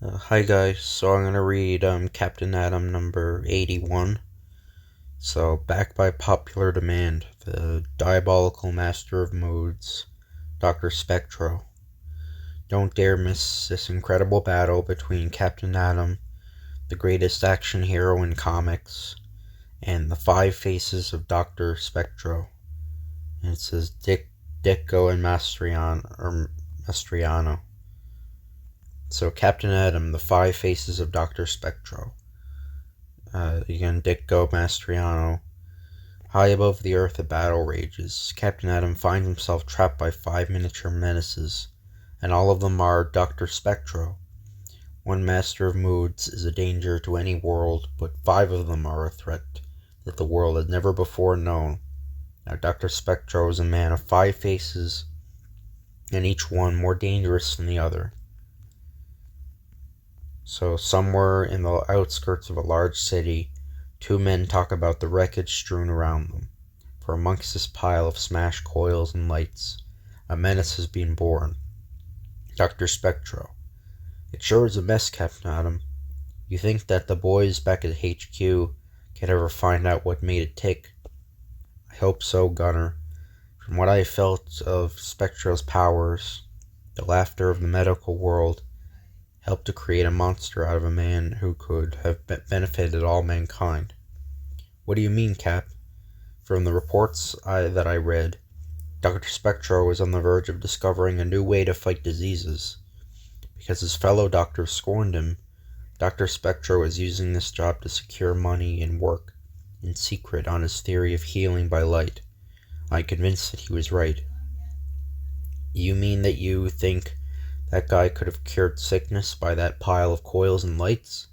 Hi guys, so I'm gonna read Captain Atom number 81. So, backed by popular demand, the diabolical master of moods, Dr. Spectro. Don't dare miss this incredible battle between Captain Atom, the greatest action hero in comics, and the five faces of Dr. Spectro. And it says Ditko and Mastriano. So, Captain Atom, the five faces of Dr. Spectro. Again, Ditko Mastriano. High above the earth, a battle rages. Captain Atom finds himself trapped by five miniature menaces, and all of them are Dr. Spectro. One master of moods is a danger to any world, but five of them are a threat that the world had never before known. Now, Dr. Spectro is a man of five faces, and each one more dangerous than the other. So, somewhere in the outskirts of a large city, two men talk about the wreckage strewn around them. For amongst this pile of smashed coils and lights, a menace has been born. Dr. Spectro. It sure is a mess, Captain Atom. You think that the boys back at HQ can ever find out what made it tick? I hope so, Gunner. From what I felt of Spectro's powers, the laughter of the medical world helped to create a monster out of a man who could have benefited all mankind. What do you mean, Cap? From the reports that I read, Dr. Spectro was on the verge of discovering a new way to fight diseases. Because his fellow doctors scorned him, Dr. Spectro is using this job to secure money and work in secret on his theory of healing by light. I'm convinced that he was right. You mean that you think that guy could have cured sickness by that pile of coils and lights?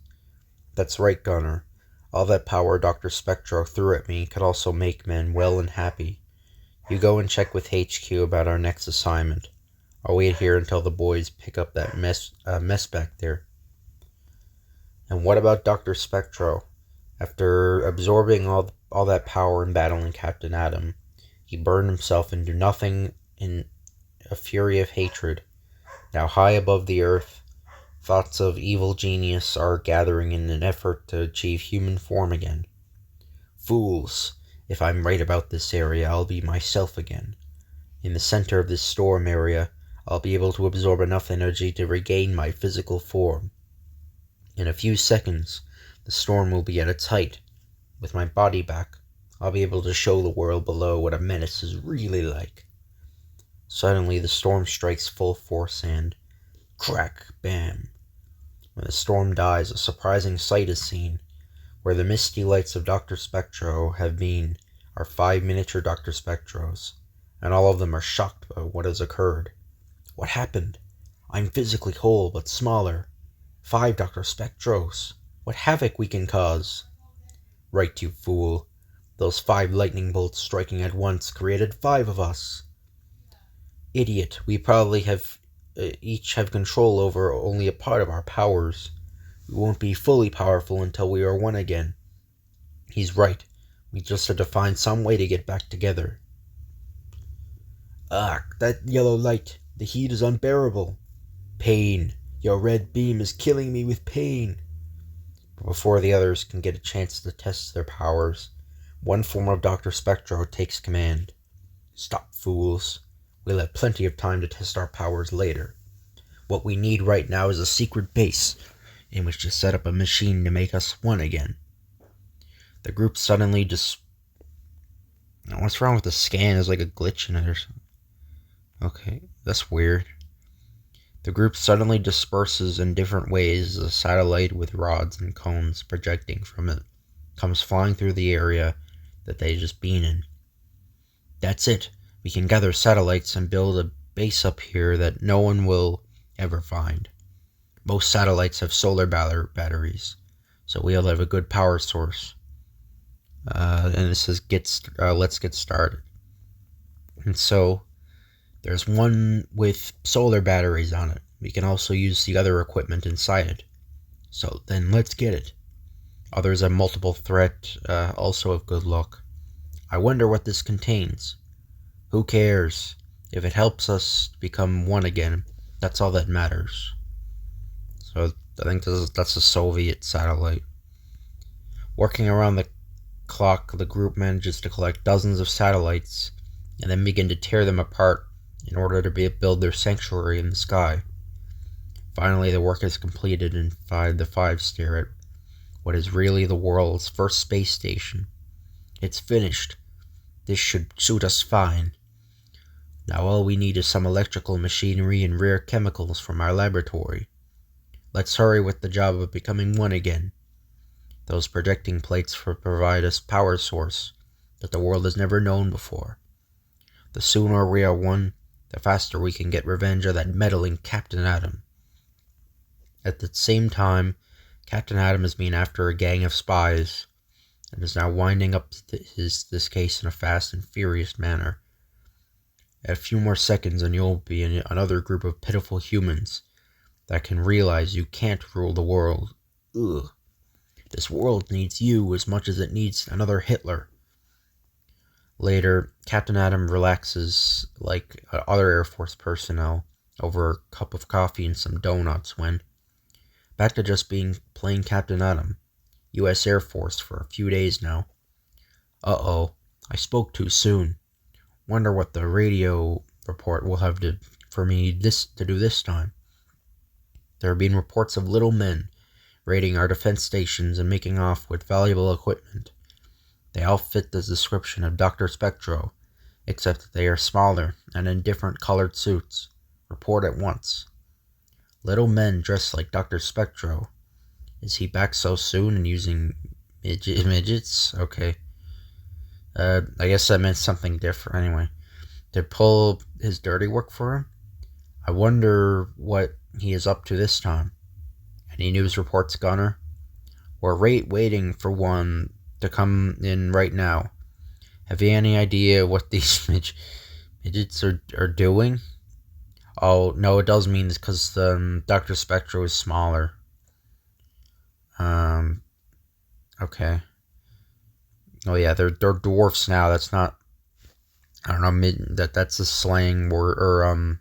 That's right, Gunner. All that power Dr. Spectro threw at me could also make men well and happy. You go and check with HQ about our next assignment. I'll wait here until the boys pick up that mess back there. And what about Dr. Spectro? After absorbing all that power and battling Captain Atom, he burned himself into nothing in a fury of hatred. Now high above the earth, thoughts of evil genius are gathering in an effort to achieve human form again. Fools! If I'm right about this area, I'll be myself again. In the center of this storm area, I'll be able to absorb enough energy to regain my physical form. In a few seconds, the storm will be at its height. With my body back, I'll be able to show the world below what a menace is really like. Suddenly, the storm strikes full force and crack, bam. When the storm dies, a surprising sight is seen. Where the misty lights of Dr. Spectro have been are five miniature Dr. Spectros, and all of them are shocked by what has occurred. What happened? I'm physically whole, but smaller. Five Dr. Spectros. What havoc we can cause. Right, you fool. Those five lightning bolts striking at once created five of us. Idiot, we probably each have control over only a part of our powers. We won't be fully powerful until we are one again. He's right. We just have to find some way to get back together. Ah, that yellow light. The heat is unbearable. Pain. Your red beam is killing me with pain. But before the others can get a chance to test their powers, one form of Dr. Spectro takes command. Stop, fools. We'll have plenty of time to test our powers later. What we need right now is a secret base in which to set up a machine to make us one again. The group suddenly What's wrong with the scan? There's like a glitch in it or something. Okay, that's weird. The group suddenly disperses in different ways as a satellite with rods and cones projecting from it comes flying through the area that they just been in. That's it. We can gather satellites and build a base up here that no one will ever find. Most satellites have solar batteries, so we'll have a good power source. And it says, let's get started. And so, there's one with solar batteries on it. We can also use the other equipment inside it. So then let's get it. Others have multiple threat, also have good luck. I wonder what this contains. Who cares? If it helps us become one again, that's all that matters. So I think that's a Soviet satellite. Working around the clock, the group manages to collect dozens of satellites and then begin to tear them apart in order to build their sanctuary in the sky. Finally, the work is completed, and the five stare at what is really the world's first space station. It's finished. This should suit us fine. Now all we need is some electrical machinery and rare chemicals from our laboratory. Let's hurry with the job of becoming one again. Those projecting plates provide us power source that the world has never known before. The sooner we are one, the faster we can get revenge on that meddling Captain Atom. At the same time, Captain Atom has been after a gang of spies and is now winding up this case in a fast and furious manner. A few more seconds and you'll be in another group of pitiful humans that can realize you can't rule the world. Ugh. This world needs you as much as it needs another Hitler. Later, Captain Atom relaxes like other Air Force personnel over a cup of coffee and some donuts when, back to just being plain Captain Atom, U.S. Air Force for a few days now. Uh-oh, I spoke too soon. Wonder what the radio report will have for me to do this time. There have been reports of little men raiding our defense stations and making off with valuable equipment. They all fit the description of Dr. Spectro, except that they are smaller and in different colored suits. Report at once. Little men dressed like Dr. Spectro. Is he back so soon and using midgets? Okay. I guess I meant something different anyway. To pull his dirty work for him? I wonder what he is up to this time. Any news reports, Gunner? We're waiting for one to come in right now. Have you any idea what these midgets are doing? Oh, no, it does mean this because Dr. Spectro is smaller. Okay. Oh yeah, they're dwarfs now. That's not, I don't know, that's a slang word, or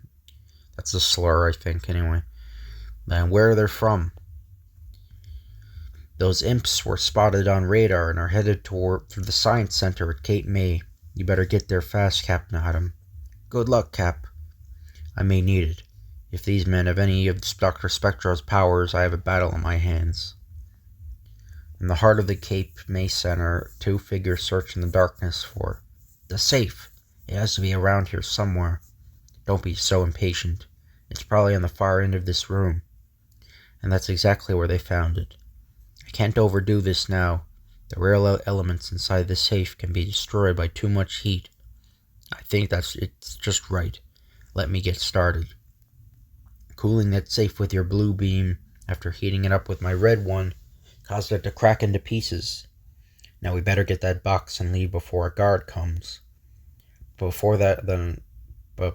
that's a slur, I think, anyway. And where are they from? Those imps were spotted on radar and are headed through the science center at Cape May. You better get there fast, Captain Atom. Good luck, Cap. I may need it. If these men have any of Dr. Spectro's powers, I have a battle on my hands. In the heart of the Cape May Center, two figures search in the darkness for the safe. It has to be around here somewhere. Don't be so impatient. It's probably on the far end of this room. And that's exactly where they found it. I can't overdo this now. The rare elements inside the safe can be destroyed by too much heat. I think it's just right. Let me get started. Cooling that safe with your blue beam, after heating it up with my red one, caused it to crack into pieces. Now we better get that box and leave before a guard comes. But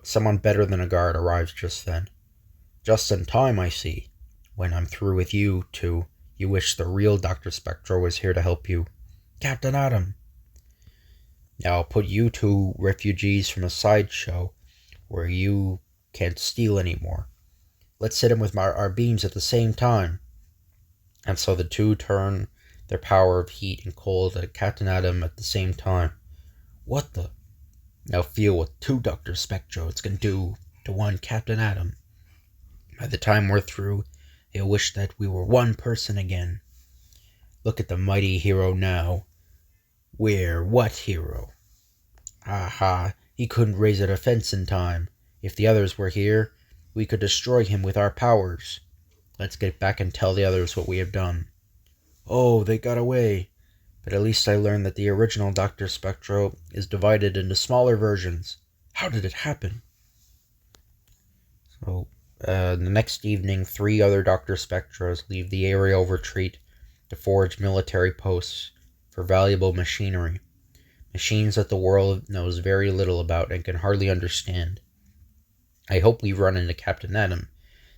someone better than a guard arrives just then. Just in time, I see. When I'm through with you two, you wish the real Dr. Spectro was here to help you. Captain Atom! Now I'll put you two refugees from a sideshow where you can't steal anymore. Let's hit him with our beams at the same time. And so the two turn their power of heat and cold at Captain Atom at the same time. What the? Now feel what two Dr. Spectros can do to one Captain Atom. By the time we're through, he'll wish that we were one person again. Look at the mighty hero now. We're what hero? Aha, he couldn't raise a defense in time. If the others were here, we could destroy him with our powers. Let's get back and tell the others what we have done. Oh, they got away. But at least I learned that the original Dr. Spectro is divided into smaller versions. How did it happen? So, the next evening, 3 other Dr. Spectros leave the aerial retreat to forage military posts for valuable machinery. Machines that the world knows very little about and can hardly understand. I hope we run into Captain Atom,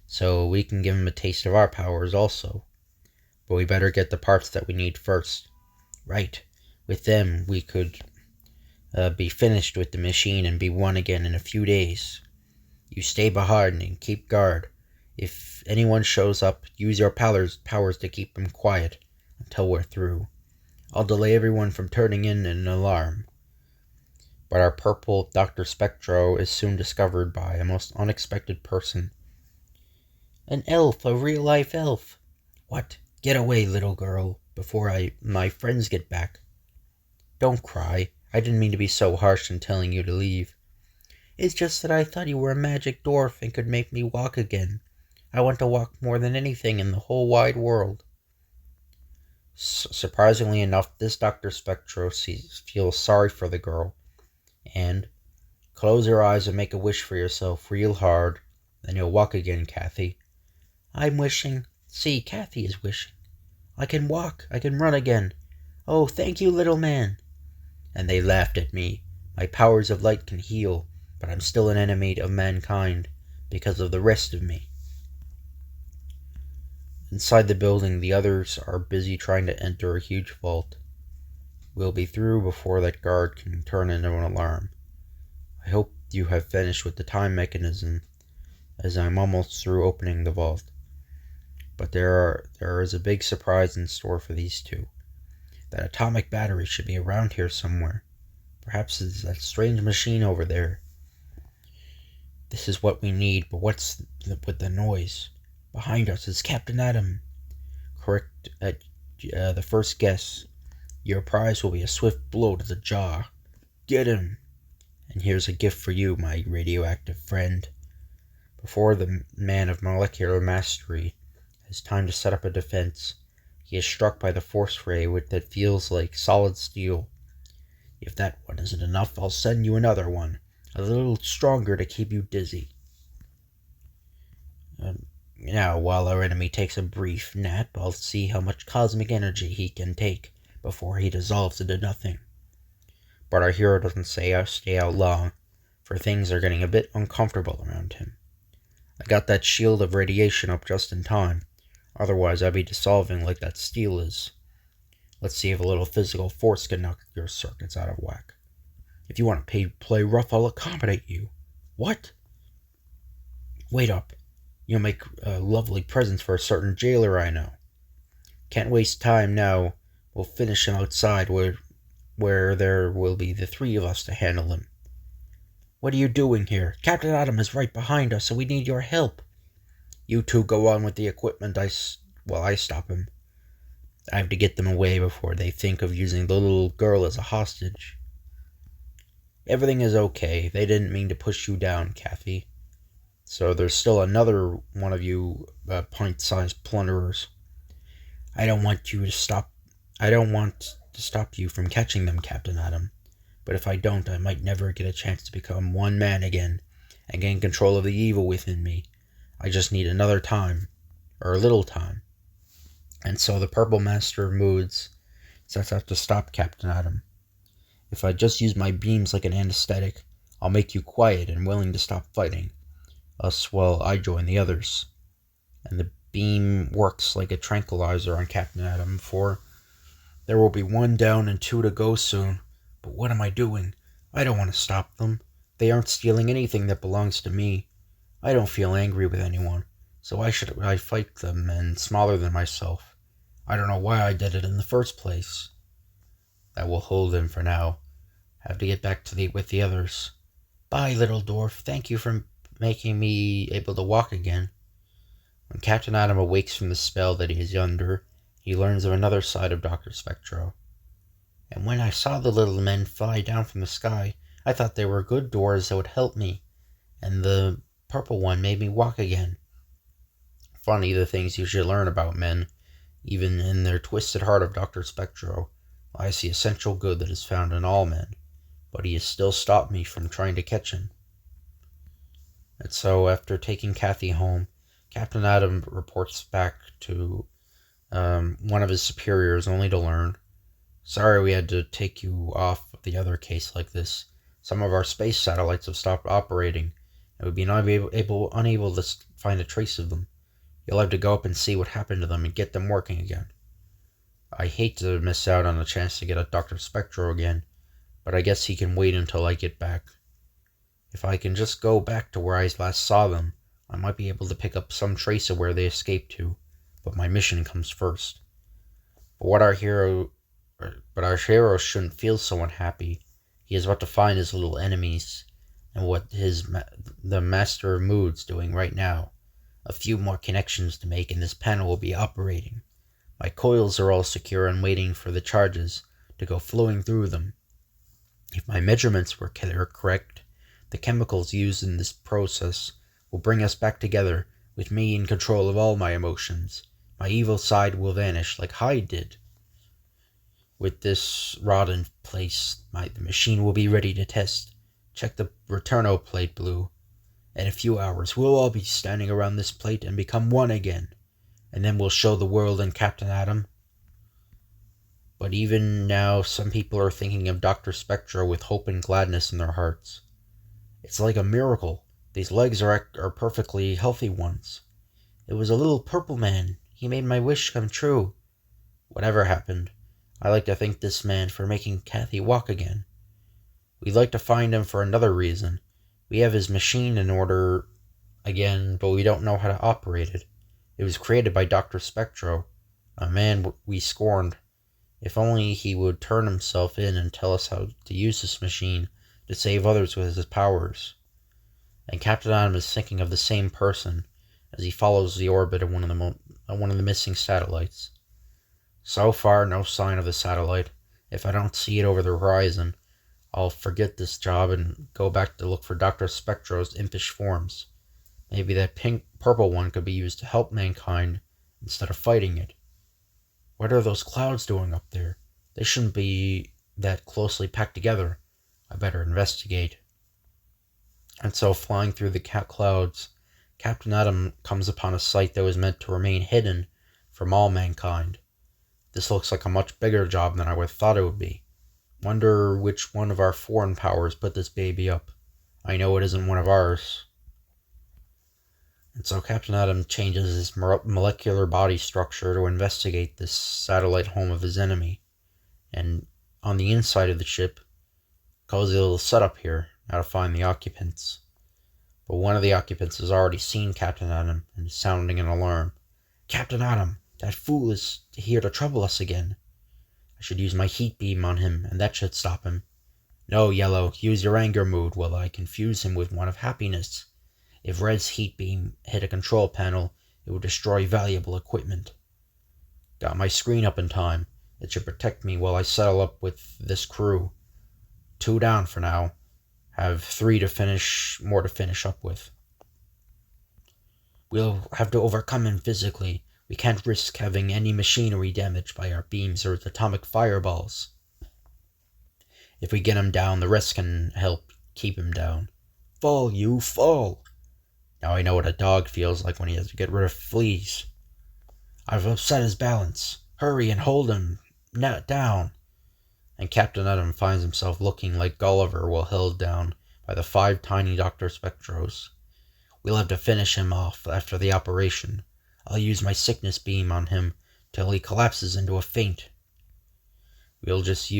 so we can give him a taste of our powers also. But we better get the parts that we need first. Right. With them, we could be finished with the machine and be one again in a few days. You stay behind and keep guard. If anyone shows up, use your powers to keep them quiet until we're through. I'll delay everyone from turning in an alarm. But our purple Dr. Spectro is soon discovered by a most unexpected person. An elf, a real-life elf. What? Get away, little girl, before my friends get back. Don't cry. I didn't mean to be so harsh in telling you to leave. It's just that I thought you were a magic dwarf and could make me walk again. I want to walk more than anything in the whole wide world. Surprisingly enough, this Dr. Spectro feels sorry for the girl, and close your eyes and make a wish for yourself real hard, then you'll walk again, Kathy. I'm wishing. See, Kathy is wishing. I can walk. I can run again. Oh, thank you, little man. And they laughed at me. My powers of light can heal, but I'm still an enemy of mankind because of the rest of me. Inside the building, the others are busy trying to enter a huge vault. We'll be through before that guard can turn into an alarm. I hope you have finished with the time mechanism, as I'm almost through opening the vault. But there is a big surprise in store for these two. That atomic battery should be around here somewhere. Perhaps it's that strange machine over there. This is what we need, but what's with the noise? Behind us is Captain Atom. Correct at the first guess. Your prize will be a swift blow to the jaw. Get him! And here's a gift for you, my radioactive friend. Before the man of molecular mastery has time to set up a defense, he is struck by the force ray that feels like solid steel. If that one isn't enough, I'll send you another one, a little stronger to keep you dizzy. Now, while our enemy takes a brief nap, I'll see how much cosmic energy he can take before he dissolves into nothing. But our hero doesn't stay out long, for things are getting a bit uncomfortable around him. I got that shield of radiation up just in time, otherwise I'd be dissolving like that steel is. Let's see if a little physical force can knock your circuits out of whack. If you want to play rough, I'll accommodate you. What? Wait up. You'll make lovely presents for a certain jailer I know. Can't waste time now. We'll finish him outside where there will be the three of us to handle him. What are you doing here? Captain Atom is right behind us, and we need your help. You two go on with the equipment while I stop him. I have to get them away before they think of using the little girl as a hostage. Everything is okay. They didn't mean to push you down, Kathy. So there's still another one of you pint-sized plunderers. I don't want to stop you from catching them, Captain Atom. But if I don't, I might never get a chance to become one man again and gain control of the evil within me. I just need another time, or a little time. And so the Purple Master of Moods sets out to stop Captain Atom. If I just use my beams like an anesthetic, I'll make you quiet and willing to stop fighting. Thus, while I join the others. And the beam works like a tranquilizer on Captain Atom, for there will be one down and two to go soon. But what am I doing? I don't want to stop them. They aren't stealing anything that belongs to me. I don't feel angry with anyone, so why should I fight them and smaller than myself? I don't know why I did it in the first place. That will hold him for now. Have to get back with the others. Bye, little dwarf. Thank you for making me able to walk again. When Captain Atom awakes from the spell that he is under, he learns of another side of Dr. Spectro. And when I saw the little men fly down from the sky, I thought they were good dwarves that would help me, and the purple one made me walk again. Funny the things you should learn about men, even in their twisted heart of Dr. Spectro lies the essential good that is found in all men, but he has still stopped me from trying to catch him. And so, after taking Kathy home, Captain Atom reports back to one of his superiors, only to learn, "Sorry we had to take you off of the other case like this. Some of our space satellites have stopped operating, and we've been unable to find a trace of them. You'll have to go up and see what happened to them and get them working again." I hate to miss out on the chance to get at Dr. Spectro again, but I guess he can wait until I get back. If I can just go back to where I last saw them, I might be able to pick up some trace of where they escaped to, but my mission comes first. But our hero shouldn't feel so unhappy. He is about to find his little enemies, and what the Master of Mood's doing right now. A few more connections to make, and this panel will be operating. My coils are all secure and waiting for the charges to go flowing through them. If my measurements were correct, the chemicals used in this process will bring us back together, with me in control of all my emotions. My evil side will vanish like Hyde did. With this rod in place, the machine will be ready to test. Check the returno plate, Blue. In a few hours, we'll all be standing around this plate and become one again. And then we'll show the world and Captain Atom. But even now, some people are thinking of Dr. Spectro with hope and gladness in their hearts. It's like a miracle. These legs are perfectly healthy ones. It was a little purple man. He made my wish come true. Whatever happened, I like to thank this man for making Kathy walk again. We'd like to find him for another reason. We have his machine in order again, but we don't know how to operate it. It was created by Dr. Spectro, a man we scorned. If only he would turn himself in and tell us how to use this machine to save others with his powers. And Captain Atom is thinking of the same person as he follows the orbit of one of the missing satellites. So far, no sign of the satellite. If I don't see it over the horizon, I'll forget this job and go back to look for Dr. Spectro's impish forms. Maybe that purple one could be used to help mankind instead of fighting it. What are those clouds doing up there? They shouldn't be that closely packed together. I better investigate. And so, flying through the clouds, Captain Atom comes upon a site that was meant to remain hidden from all mankind. This looks like a much bigger job than I would have thought it would be. Wonder which one of our foreign powers put this baby up. I know it isn't one of ours. And so Captain Atom changes his molecular body structure to investigate this satellite home of his enemy. And on the inside of the ship, cozy little setup here, now to find the occupants. But one of the occupants has already seen Captain Atom and is sounding an alarm. Captain Atom, that fool is here to trouble us again. I should use my heat beam on him, and that should stop him. No, Yellow, use your anger mood while I confuse him with one of happiness. If Red's heat beam hit a control panel, it would destroy valuable equipment. Got my screen up in time. It should protect me while I settle up with this crew. 2 down for now. Have 3 more to finish up with. We'll have to overcome him physically. We can't risk having any machinery damaged by our beams or atomic fireballs. If we get him down, the rest can help keep him down. Fall, you, fall! Now I know what a dog feels like when he has to get rid of fleas. I've upset his balance. Hurry and hold him down. And Captain Atom finds himself looking like Gulliver while held down by the 5 tiny Dr. Spectros. We'll have to finish him off after the operation. I'll use my sickness beam on him till he collapses into a faint. We'll just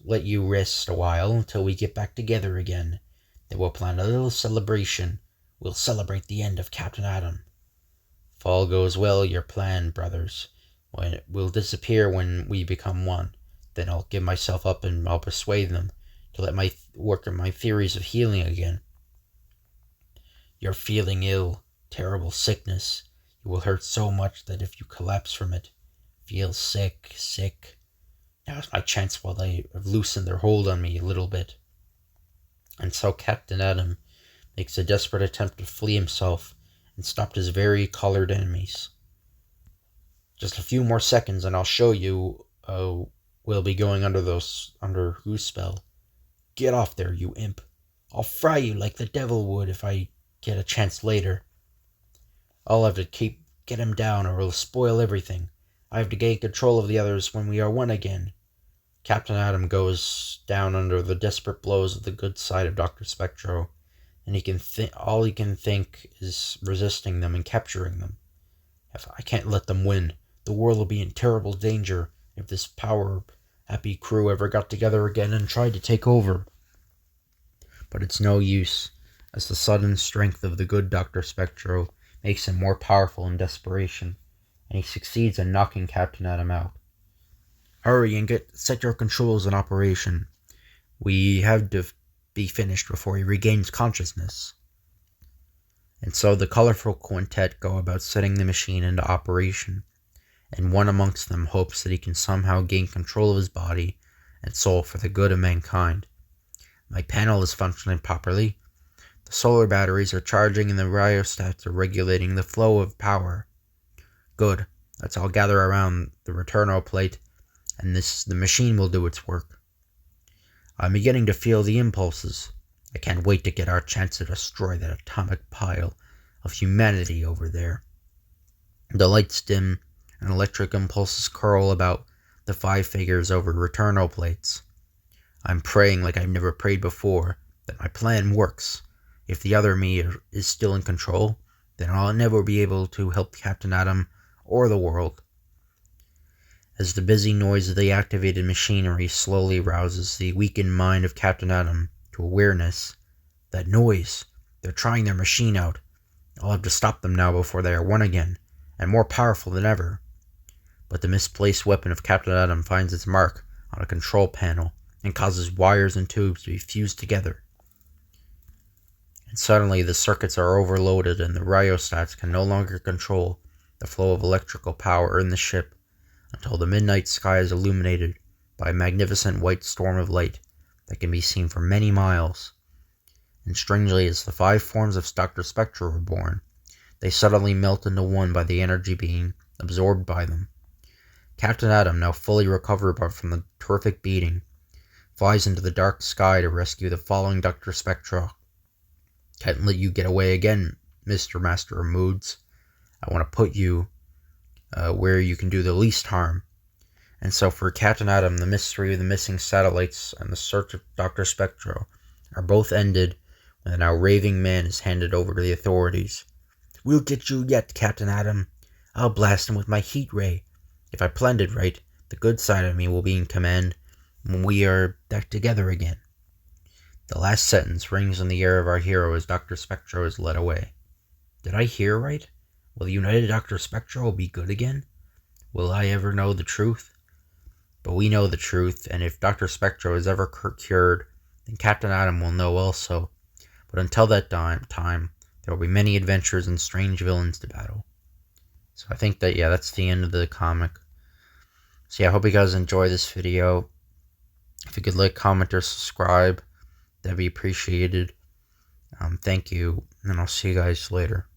let you rest a while until we get back together again. Then we'll plan a little celebration. We'll celebrate the end of Captain Atom. If all goes well, your plan, brothers, will disappear when we become one. Then I'll give myself up and I'll persuade them to let me work on my theories of healing again. You're feeling ill, terrible sickness. It will hurt so much that if you collapse from it, feel sick. Now's my chance while they have loosened their hold on me a little bit. And so Captain Atom makes a desperate attempt to flee himself and stop his vari-colored enemies. Just a few more seconds and I'll show you we'll be going under whose spell. Get off there, you imp. I'll fry you like the devil would if I get a chance later. I'll have to get him down or he'll spoil everything. I have to gain control of the others when we are one again. Captain Atom goes down under the desperate blows of the good side of Dr. Spectro, and all he can think is resisting them and capturing them. If I can't let them win, the world will be in terrible danger if this power-happy crew ever got together again and tried to take over. But it's no use. as the sudden strength of the good Dr. Spectro makes him more powerful in desperation, and he succeeds in knocking Captain Atom out. Hurry and set your controls in operation. We have to be finished before he regains consciousness. And so the colorful quintet go about setting the machine into operation, and one amongst them hopes that he can somehow gain control of his body and soul for the good of mankind. My panel is functioning properly. The solar batteries are charging and the rheostats are regulating the flow of power. Good. Let's all gather around the returno plate, and the machine will do its work. I'm beginning to feel the impulses. I can't wait to get our chance to destroy that atomic pile of humanity over there. The lights dim, and electric impulses curl about the 5 figures over returno plates. I'm praying like I've never prayed before, that my plan works. If the other me is still in control, then I'll never be able to help Captain Atom or the world. As the busy noise of the activated machinery slowly rouses the weakened mind of Captain Atom to awareness. That noise! They're trying their machine out. I'll have to stop them now before they are one again, and more powerful than ever. But the misplaced weapon of Captain Atom finds its mark on a control panel and causes wires and tubes to be fused together. And suddenly the circuits are overloaded and the rheostats can no longer control the flow of electrical power in the ship until the midnight sky is illuminated by a magnificent white storm of light that can be seen for many miles. And strangely, as the 5 forms of Dr. Spectro were born, they suddenly melt into one by the energy being absorbed by them. Captain Atom, now fully recovered from the terrific beating, flies into the dark sky to rescue the falling Dr. Spectro. Can't let you get away again, Mr. Master of Moods. I want to put you where you can do the least harm. And so for Captain Atom, the mystery of the missing satellites and the search of Dr. Spectro are both ended when the now raving man is handed over to the authorities. We'll get you yet, Captain Atom. I'll blast him with my heat ray. If I planned it right, the good side of me will be in command when we are back together again. The last sentence rings in the ear of our hero as Dr. Spectro is led away. Did I hear right? Will the united Dr. Spectro be good again? Will I ever know the truth? But we know the truth, and if Dr. Spectro is ever cured, then Captain Atom will know also. But until that time, there will be many adventures and strange villains to battle. So I think that, that's the end of the comic. So I hope you guys enjoy this video. If you could like, comment, or subscribe, that'd be appreciated. Thank you, and I'll see you guys later.